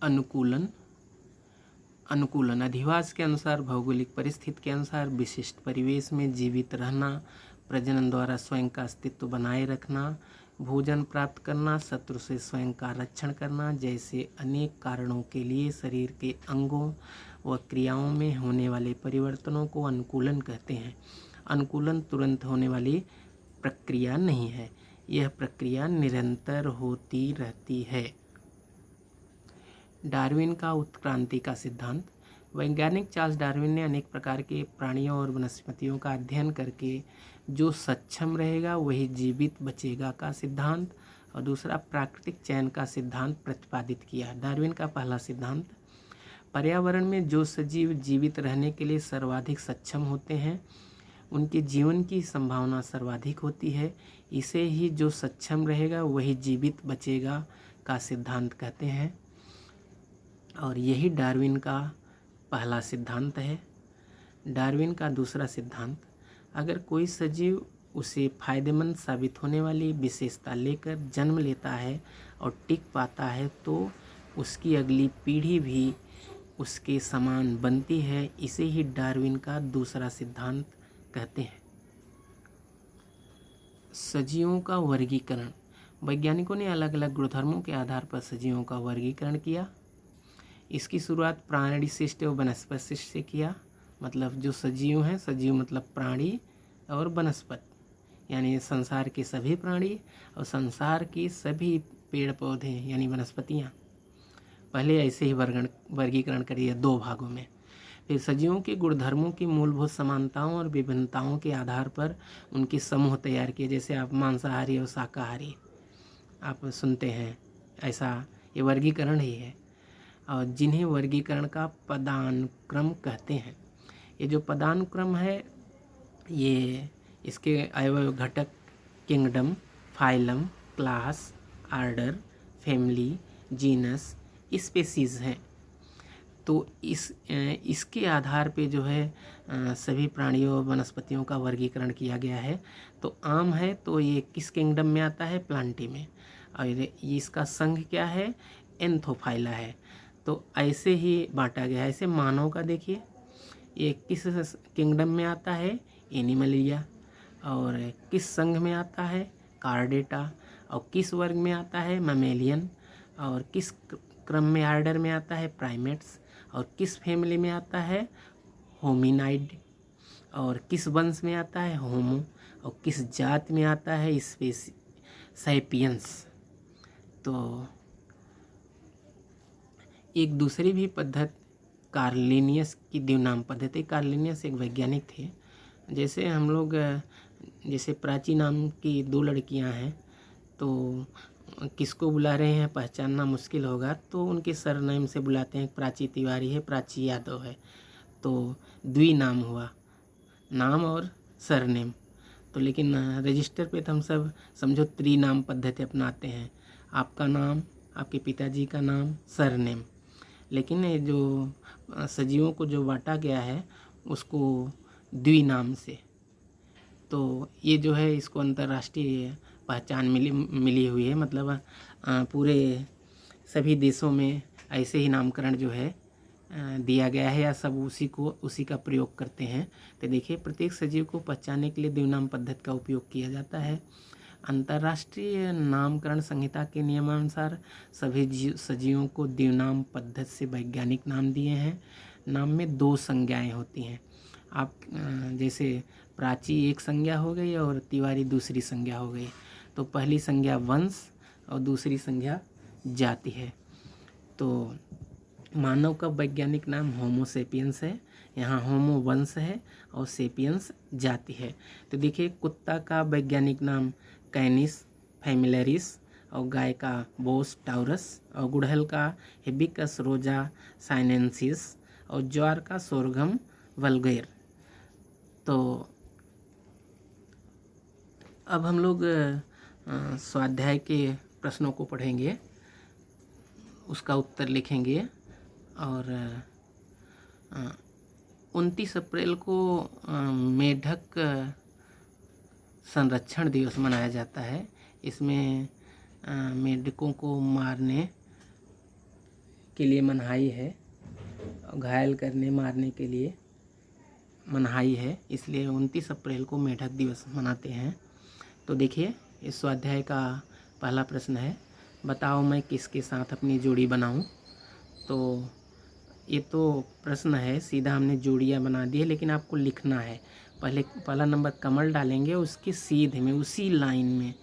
अनुकूलन। अनुकूलन अधिवास के अनुसार, भौगोलिक परिस्थिति के अनुसार विशिष्ट परिवेश में जीवित रहना, प्रजनन द्वारा स्वयं का अस्तित्व बनाए रखना, भोजन प्राप्त करना, शत्रु से स्वयं का रक्षण करना जैसे अनेक कारणों के लिए शरीर के अंगों व क्रियाओं में होने वाले परिवर्तनों को अनुकूलन कहते हैं। अनुकूलन तुरंत होने वाली प्रक्रिया नहीं है, यह प्रक्रिया निरंतर होती रहती है। डार्विन का उत्क्रांति का सिद्धांत। वैज्ञानिक चार्ल्स डार्विन ने अनेक प्रकार के प्राणियों और वनस्पतियों का अध्ययन करके जो सक्षम रहेगा वही जीवित बचेगा का सिद्धांत और दूसरा प्राकृतिक चयन का सिद्धांत प्रतिपादित किया। डार्विन का पहला सिद्धांत, पर्यावरण में जो सजीव जीवित रहने के लिए सर्वाधिक सक्षम होते हैं उनके जीवन की संभावना सर्वाधिक होती है, इसे ही जो सक्षम रहेगा वही जीवित बचेगा का सिद्धांत कहते हैं और यही डार्विन का पहला सिद्धांत है। डार्विन का दूसरा सिद्धांत, अगर कोई सजीव उसे फायदेमंद साबित होने वाली विशेषता लेकर जन्म लेता है और टिक पाता है तो उसकी अगली पीढ़ी भी उसके समान बनती है, इसे ही डार्विन का दूसरा सिद्धांत कहते हैं। सजीवों का वर्गीकरण। वैज्ञानिकों ने अलग अलग गुणधर्मों के आधार पर सजीवों का वर्गीकरण किया। इसकी शुरुआत प्राणी शिष्ट और वनस्पति शिष्ट से किया। मतलब जो सजीव हैं, सजीव मतलब प्राणी और वनस्पति यानी संसार के सभी प्राणी और संसार की सभी पेड़ पौधे यानी वनस्पतियाँ। पहले ऐसे ही वर्गीकरण करिए दो भागों में। फिर सजीवों के गुणधर्मों की मूलभूत समानताओं और विभिन्नताओं के आधार पर उनके समूह तैयार किए। जैसे आप मांसाहारी और शाकाहारी आप सुनते हैं, ऐसा ये वर्गीकरण ही है और जिन्हें वर्गीकरण का पदानुक्रम कहते हैं। ये जो पदानुक्रम है ये इसके अवयव घटक kingdom, phylum, class, order, family, genus, species हैं। तो इसके आधार पे जो है सभी प्राणियों और वनस्पतियों का वर्गीकरण किया गया है। तो आम है तो ये किस किंगडम में आता है? प्लांटी में। और इसका संघ क्या है? एंथोफाइला है। तो ऐसे ही बांटा गया है। ऐसे मानव का देखिए ये किस किंगडम में आता है? एनिमलिया। और किस संघ में आता है? कार्डेटा। और किस वर्ग में आता है? मैमेलियन। और किस क्रम में आर्डर में आता है? प्राइमेट्स। और किस फैमिली में आता है? होमिनाइड। और किस वंश में आता है? होमो। और किस जात में आता है? सैपियंस। तो एक दूसरी भी पद्धति कार्लिनियस की द्विनाम पद्धति। कार्लिनियस एक वैज्ञानिक थे। जैसे हम लोग जैसे प्राची नाम की दो लड़कियां हैं तो किसको बुला रहे हैं पहचानना मुश्किल होगा तो उनके सरनेम से बुलाते हैं। प्राची तिवारी है, प्राची यादव है, तो द्विनाम हुआ, नाम और सरनेम। तो लेकिन रजिस्टर पे तो हम सब समझो त्रिनाम पद्धति अपनाते हैं, आपका नाम, आपके पिताजी का नाम, सरनेम। लेकिन ये जो सजीवों को जो बांटा गया है उसको द्विनाम से। तो ये जो है इसको अंतर्राष्ट्रीय पहचान मिली हुई है। मतलब पूरे सभी देशों में ऐसे ही नामकरण जो है दिया गया है या सब उसी का प्रयोग करते हैं। तो देखिए प्रत्येक सजीव को पहचानने के लिए द्विनाम पद्धति का उपयोग किया जाता है। अंतर्राष्ट्रीय नामकरण संहिता के नियमानुसार सभी सजीवों को द्विनाम पद्धति से वैज्ञानिक नाम दिए हैं। नाम में दो संज्ञाएं होती हैं। आप जैसे प्राची एक संज्ञा हो गई और तिवारी दूसरी संज्ञा हो गई। तो पहली संज्ञा वंश और दूसरी संज्ञा जाति है। तो मानव का वैज्ञानिक नाम होमो सेपियंस है। यहाँ होमो वंश है और सेपियंस जाति है। तो देखिए कुत्ता का वैज्ञानिक नाम कैनिस फैमिलियरिस और गाय का बोस टाउरस और गुड़हल का हिबिकस रोजा साइनेंसिस और ज्वार का सोरघम वल्गैर। तो अब हम लोग स्वाध्याय के प्रश्नों को पढ़ेंगे, उसका उत्तर लिखेंगे। और 29 अप्रैल को मेढक संरक्षण दिवस मनाया जाता है। इसमें मेढकों को मारने के लिए मनाही है, घायल करने मारने के लिए मनाही है, इसलिए 29 अप्रैल को मेढक दिवस मनाते हैं। तो देखिए इस स्वाध्याय का पहला प्रश्न है, बताओ मैं किसके साथ अपनी जोड़ी बनाऊं। तो ये तो प्रश्न है, सीधा हमने जोड़ियां बना दी है, लेकिन आपको लिखना है। पहला नंबर कमल डालेंगे, उसके सीधे में उसी लाइन में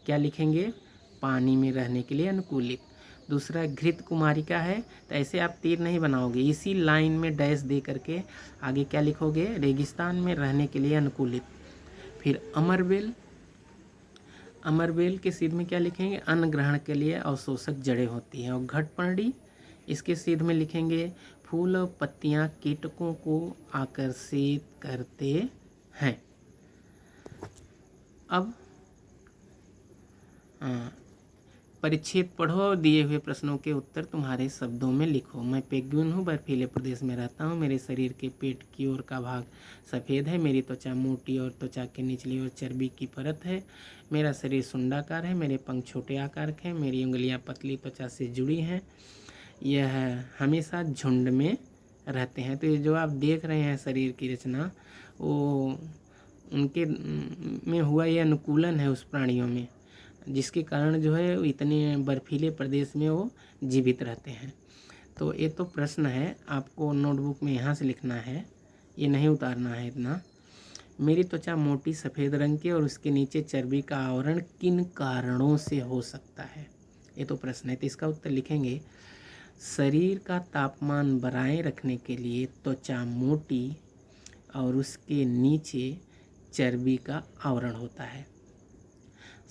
क्या लिखेंगे, पानी में रहने के लिए अनुकूलित। दूसरा घृत कुमारिका है, तो ऐसे आप तीर नहीं बनाओगे, इसी लाइन में डैश दे करके आगे क्या लिखोगे, रेगिस्तान में रहने के लिए अनुकूलित। फिर अमरबेल, अमरबेल के सीध में क्या लिखेंगे, अन्न ग्रहण के लिए अवशोषक जड़ें होती हैं। और घटपर्णी, इसके सीध में लिखेंगे फूल और पत्तियां कीटकों को आकर्षित करते हैं। अब परिच्छेद पढ़ो और दिए हुए प्रश्नों के उत्तर तुम्हारे शब्दों में लिखो। मैं पेंगुइन हूँ, बर्फीले प्रदेश में रहता हूँ। मेरे शरीर के पेट की ओर का भाग सफ़ेद है। मेरी त्वचा मोटी और त्वचा के निचली ओर चर्बी की परत है। मेरा शरीर सुंडाकार है। मेरे पंख छोटे आकार के हैं। मेरी उंगलियाँ पतली त्वचा से जुड़ी हैं। यह हमेशा झुंड में रहते हैं। तो ये जो आप देख रहे हैं शरीर की रचना, वो उनके में हुआ ये अनुकूलन है उस प्राणियों में, जिसके कारण जो है इतने बर्फीले प्रदेश में वो जीवित रहते हैं। तो ये तो प्रश्न है, आपको नोटबुक में यहाँ से लिखना है, ये नहीं उतारना है इतना। मेरी त्वचा मोटी सफ़ेद रंग की और उसके नीचे चर्बी का आवरण किन कारणों से हो सकता है, ये तो प्रश्न है। तो इसका उत्तर लिखेंगे, शरीर का तापमान बनाए रखने के लिए त्वचा मोटी और उसके नीचे चर्बी का आवरण होता है।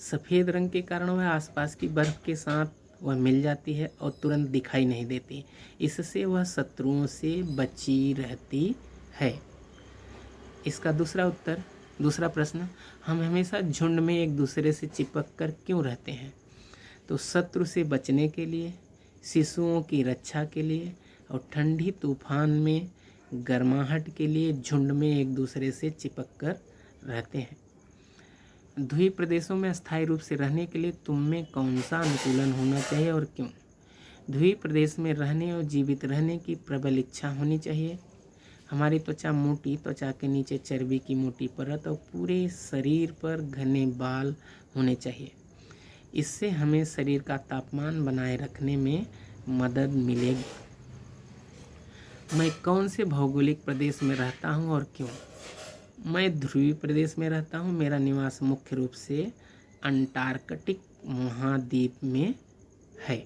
सफ़ेद रंग के कारण वह आसपास की बर्फ़ के साथ वह मिल जाती है और तुरंत दिखाई नहीं देती, इससे वह शत्रुओं से बची रहती है। इसका दूसरा प्रश्न, हम हमेशा झुंड में एक दूसरे से चिपक कर क्यों रहते हैं। तो शत्रु से बचने के लिए, शिशुओं की रक्षा के लिए और ठंडी तूफान में गर्माहट के लिए झुंड में एक दूसरे से चिपक कर रहते हैं। ध्रुवीय प्रदेशों में अस्थायी रूप से रहने के लिए तुम में कौन सा अनुकूलन होना चाहिए और क्यों। ध्रुवीय प्रदेश में रहने और जीवित रहने की प्रबल इच्छा होनी चाहिए। हमारी त्वचा मोटी, त्वचा के नीचे चर्बी की मोटी परत और पूरे शरीर पर घने बाल होने चाहिए। इससे हमें शरीर का तापमान बनाए रखने में मदद मिलेगी। मैं कौन से भौगोलिक प्रदेश में रहता हूँ और क्यों। मैं ध्रुवीय प्रदेश में रहता हूँ। मेरा निवास मुख्य रूप से अंटार्कटिक महाद्वीप में है।